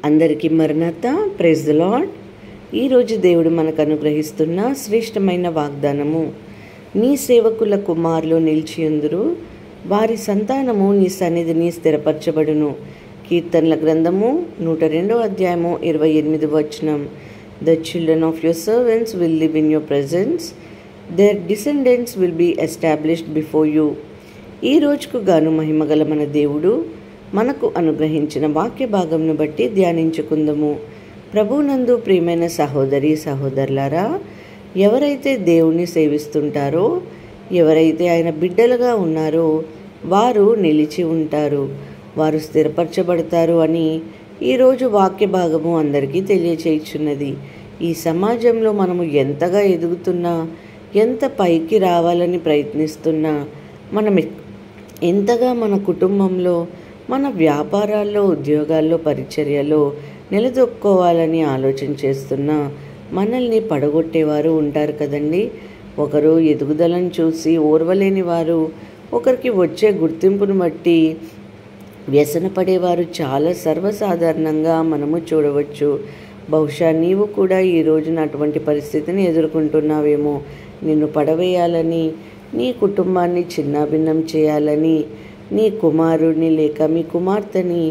అందరికీ మరణాత. Praise the lord. ఈరోజు దేవుడు మనకు అనుగ్రహిస్తున్న శ్రేష్టమైన వాగ్దానము, నీ సేవకుల కుమారులు నిలిచియుందురు, వారి సంతానము నీ సన్నిధిని స్థిరపరచబడును. కీర్తనల గ్రంథము 102వ అధ్యాయము 28వ వచనం. The children of your servants will live in your presence, their descendants will be established before you. ఈ రోజుకు గాను మహిమగల మన దేవుడు మనకు అనుగ్రహించిన వాక్య భాగంను బట్టి ధ్యానించుకుందాము. ప్రభునందు ప్రియమైన సహోదరి సహోదరులారా, ఎవరైతే దేవుణ్ణి సేవిస్తుంటారో, ఎవరైతే ఆయన బిడ్డలుగా ఉన్నారో వారు నిలిచి ఉంటారు, వారు స్థిరపరచబడతారు అని ఈరోజు వాక్య భాగము అందరికీ తెలియచేయుచున్నది. ఈ సమాజంలో మనము ఎంతగా ఎదుగుతున్నా, ఎంత పైకి రావాలని ప్రయత్నిస్తున్నా, మనం ఎంతగా మన కుటుంబంలో, మన వ్యాపారాల్లో, ఉద్యోగాల్లో, పరిచర్యలో నిలదొక్కోవాలని ఆలోచన చేస్తున్నా మనల్ని పడగొట్టేవారు ఉంటారు కదండి. ఒకరు ఎదుగుదలను చూసి ఓర్వలేని వారు, ఒకరికి వచ్చే గుర్తింపును బట్టి వ్యసనపడేవారు చాలా సర్వసాధారణంగా మనము చూడవచ్చు. బహుశా నీవు కూడా ఈ రోజున అటువంటి పరిస్థితిని ఎదుర్కొంటున్నావేమో. నిన్ను పడవేయాలని, నీ కుటుంబాన్ని చిన్నాభిన్నం చేయాలని, నీ కుమారుడిని లేక మీ కుమార్తెని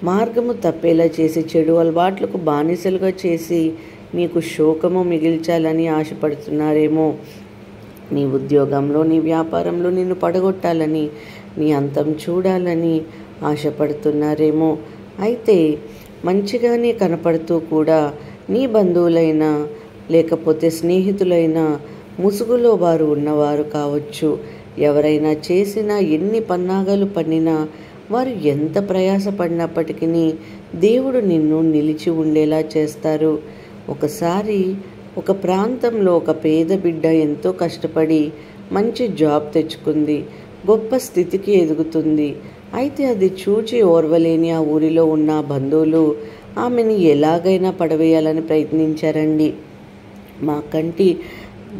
మార్గము తప్పేలా చేసి, చెడు అలవాట్లకు బానిసలుగా చేసి నీకు శోకము మిగిల్చాలని ఆశపడుతున్నారేమో. నీ ఉద్యోగంలో, నీ వ్యాపారంలో నిన్ను పడగొట్టాలని, నీ అంతం చూడాలని ఆశపడుతున్నారేమో. అయితే మంచిగానే కనపడుతూ కూడా నీ బంధువులైనా లేకపోతే స్నేహితులైనా ముసుగులో వారు ఉన్నవారు కావచ్చు. ఎవరైనా చేసినా, ఎన్ని పన్నాగాలు పన్నినా, వారు ఎంత ప్రయాసపడినప్పటికీ దేవుడు నిన్ను నిలిచి ఉండేలా చేస్తారు. ఒకసారి ఒక ప్రాంతంలో ఒక పేద బిడ్డ ఎంతో కష్టపడి మంచి జాబ్ తెచ్చుకుంది, గొప్ప స్థితికి ఎదుగుతుంది. అయితే అది చూచి ఓర్వలేని ఆ ఊరిలో ఉన్న బంధువులు ఆమెని ఎలాగైనా పడవేయాలని ప్రయత్నించారండి. మాకంటి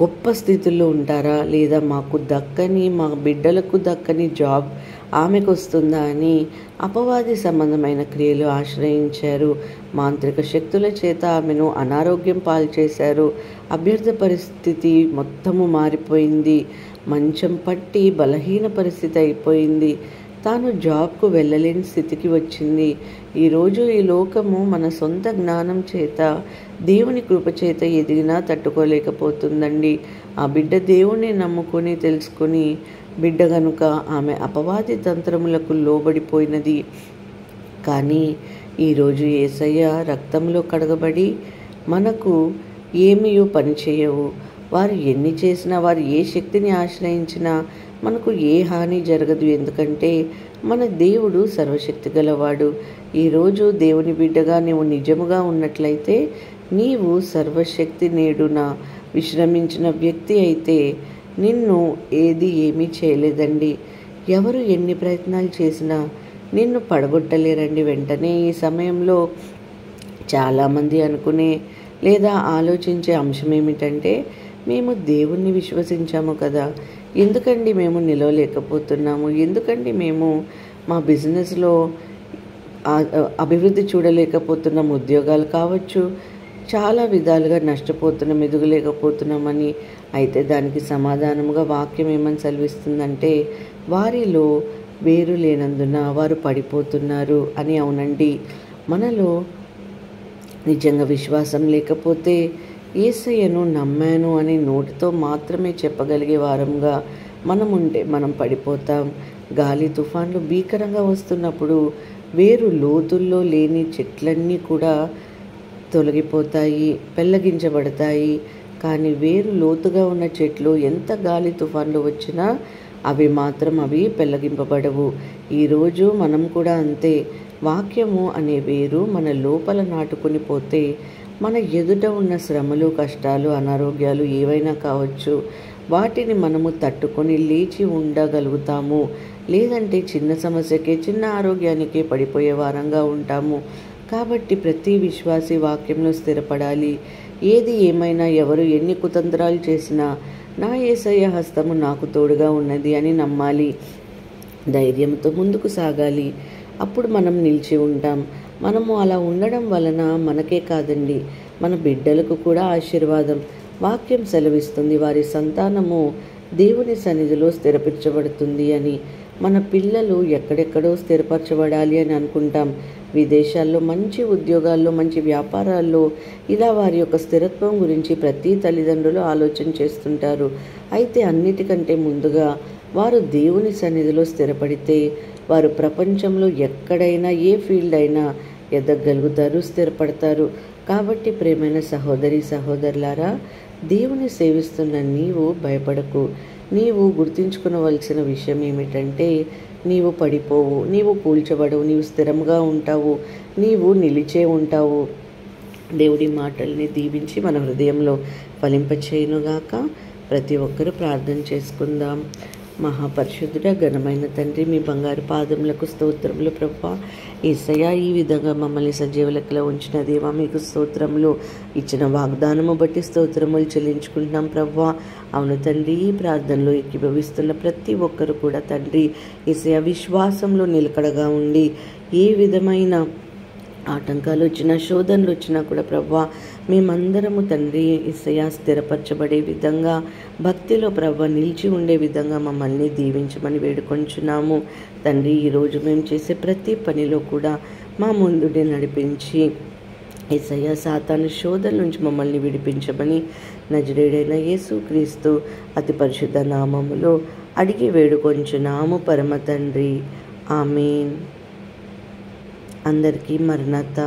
గొప్ప స్థితిలో ఉంటారా, లేదా మాకు దక్కని, మా బిడ్డలకు దక్కని జాబ్ ఆమెకు వస్తుందా అని అపవాది సంబంధమైన క్రియలు ఆశ్రయించారు. మాంత్రిక శక్తుల చేత ఆమెను అనారోగ్యం పాల్చేశారు. అభ్యర్థ పరిస్థితి మొత్తము మారిపోయింది. మంచం పట్టి బలహీన పరిస్థితి అయిపోయింది. తాను జాబ్కు వెళ్ళలేని స్థితికి వచ్చింది. ఈరోజు ఈ లోకము మన సొంత జ్ఞానం చేత, దేవుని కృప చేత ఎదిగినా తట్టుకోలేకపోతుందండి. ఆ బిడ్డ దేవుణ్ణి నమ్ముకొని తెలుసుకొని బిడ్డ గనుక ఆమె అపవాది తంత్రములకు లోబడిపోయినది. కానీ ఈరోజు యేసయ్య రక్తంలో కడగబడి మనకు ఏమీయూ పనిచేయవు. వారు ఎన్ని చేసినా, వారు ఏ శక్తిని ఆశ్రయించినా మనకు ఏ హాని జరగదు. ఎందుకంటే మన దేవుడు సర్వశక్తి గలవాడు. ఈరోజు దేవుని బిడ్డగా నీవు నిజముగా ఉన్నట్లయితే, నీవు సర్వశక్తి నేడున విశ్రమించిన వ్యక్తి అయితే నిన్ను ఏమీ చేయలేదండి. ఎవరు ఎన్ని ప్రయత్నాలు చేసినా నిన్ను పడగొట్టలేరండి. వెంటనే ఈ సమయంలో చాలామంది అనుకునే లేదా ఆలోచించే అంశం ఏమిటంటే, మేము దేవుణ్ణి విశ్వసించాము కదా, ఎందుకండి మేము నిలవలేకపోతున్నాము, ఎందుకండి మేము మా బిజినెస్లో అభివృద్ధి చూడలేకపోతున్నాం, ఉద్యోగాలు కావచ్చు, చాలా విధాలుగా నష్టపోతున్నాం, ఎదగలేకపోతున్నామని. అయితే దానికి సమాధానముగా వాక్యం ఏమని సెలవిస్తుందంటే, వారిలో వేరు లేనందున వారు పడిపోతున్నారు అని. అవునండి, మనలో నిజంగా విశ్వాసం లేకపోతే, యేసయ్యను నమ్మాను అని నోటితో మాత్రమే చెప్పగలిగే వారంగా మనం ఉంటే మనం పడిపోతాం. గాలి తుఫాన్లు భీకరంగా వస్తున్నప్పుడు వేరు లోతుల్లో లేని చెట్లన్నీ కూడా తొలగిపోతాయి, పెళ్ళగించబడతాయి. కానీ వేరు లోతుగా ఉన్న చెట్లు ఎంత గాలి తుఫాన్లు వచ్చినా అవి పెళ్ళగింపబడవు. ఈరోజు మనం కూడా అంతే. వాక్యము అనే వేరు మన లోపల నాటుకొని పోతే మన ఎదుట ఉన్న శ్రమలు, కష్టాలు, అనారోగ్యాలు ఏవైనా కావచ్చు, వాటిని మనము తట్టుకొని లేచి ఉండగలుగుతాము. లేదంటే చిన్న సమస్యకే, చిన్న ఆరోగ్యానికే పడిపోయే వారంగా ఉంటాము. కాబట్టి ప్రతి విశ్వాసి వాక్యంలో స్థిరపడాలి. ఏది ఏమైనా, ఎవరు ఎన్ని కుతంత్రాలు చేసినా నా యేసయ్య హస్తము నాకు తోడుగా ఉన్నది అని నమ్మాలి. ధైర్యంతో ముందుకు సాగాలి. అప్పుడు మనం నిలిచి ఉంటాం. మనము అలా ఉండడం వలన మనకే కాదండి, మన బిడ్డలకు కూడా ఆశీర్వాదం. వాక్యం సెలవిస్తుంది, వారి సంతానము దేవుని సన్నిధిలో స్థిరపరచబడుతుంది అని. మన పిల్లలు ఎక్కడెక్కడో స్థిరపరచబడాలి అని అనుకుంటాం. విదేశాల్లో మంచి ఉద్యోగాల్లో, మంచి వ్యాపారాల్లో ఇలా వారి యొక్క స్థిరత్వం గురించి ప్రతి తల్లిదండ్రులు ఆలోచన చేస్తుంటారు. అయితే అన్నిటికంటే ముందుగా వారు దేవుని సన్నిధిలో స్థిరపడితే వారు ప్రపంచంలో ఎక్కడైనా ఏ ఫీల్డ్ అయినా ఎదగలుగుతారు, స్థిరపడతారు. కాబట్టి ప్రియమైన సహోదరి సహోదరులారా, దేవుని సేవిస్తున్న నీవు భయపడకు. నీవు గుర్తుంచుకునవలసిన విషయం ఏమిటంటే, నీవు పడిపోవు, నీవు కూల్చబడవు, నీవు స్థిరంగా ఉంటావు, నీవు నిలిచే ఉంటావు. దేవుడి మాటల్ని దీవించి మన హృదయంలో ఫలింపచేయునుగాక. ప్రతి ఒక్కరూ ప్రార్థన చేసుకుందాం. మహాపరిశుద్ధుడ ఘనమైన తండ్రి, మీ బంగారు పాదములకు స్తోత్రములు ప్రభువా. యేసయ్యా, ఈ విధంగా మమ్మల్ని సజీవ లెక్కలో ఉంచిన దేవా, మీకు స్తోత్రములు. ఇచ్చిన వాగ్దానము బట్టి స్తోత్రములు చెల్లించుకుంటున్నాం ప్రభువా. అవును తండ్రి, ఈ ప్రార్థనలో ఏకీభవిస్తున్న ప్రతి ఒక్కరు కూడా తండ్రి యేసయ్యా విశ్వాసంలో నిలకడగా ఉండి, ఏ విధమైన ఆటంకాలు వచ్చినా, శోధనలు వచ్చినా కూడా ప్రభువా, మేమందరము తండ్రి యేసయ్యా స్థిరపరచబడే విధంగా, భక్తిలో ప్రభువా నిలిచి ఉండే విధంగా మమ్మల్ని దీవించమని వేడుకొంచున్నాము తండ్రి. ఈరోజు మేము చేసే ప్రతి పనిలో కూడా మా ముందుండి నడిపించి యేసయ్యా సాతాను శోధన నుంచి మమ్మల్ని విడిపించమని నజరేయుడైన యేసుక్రీస్తు అతి పరిశుద్ధ నామములో అడిగి వేడుకొంచున్నాము పరమ తండ్రి. ఆమేన్. అందరికీ మరణత.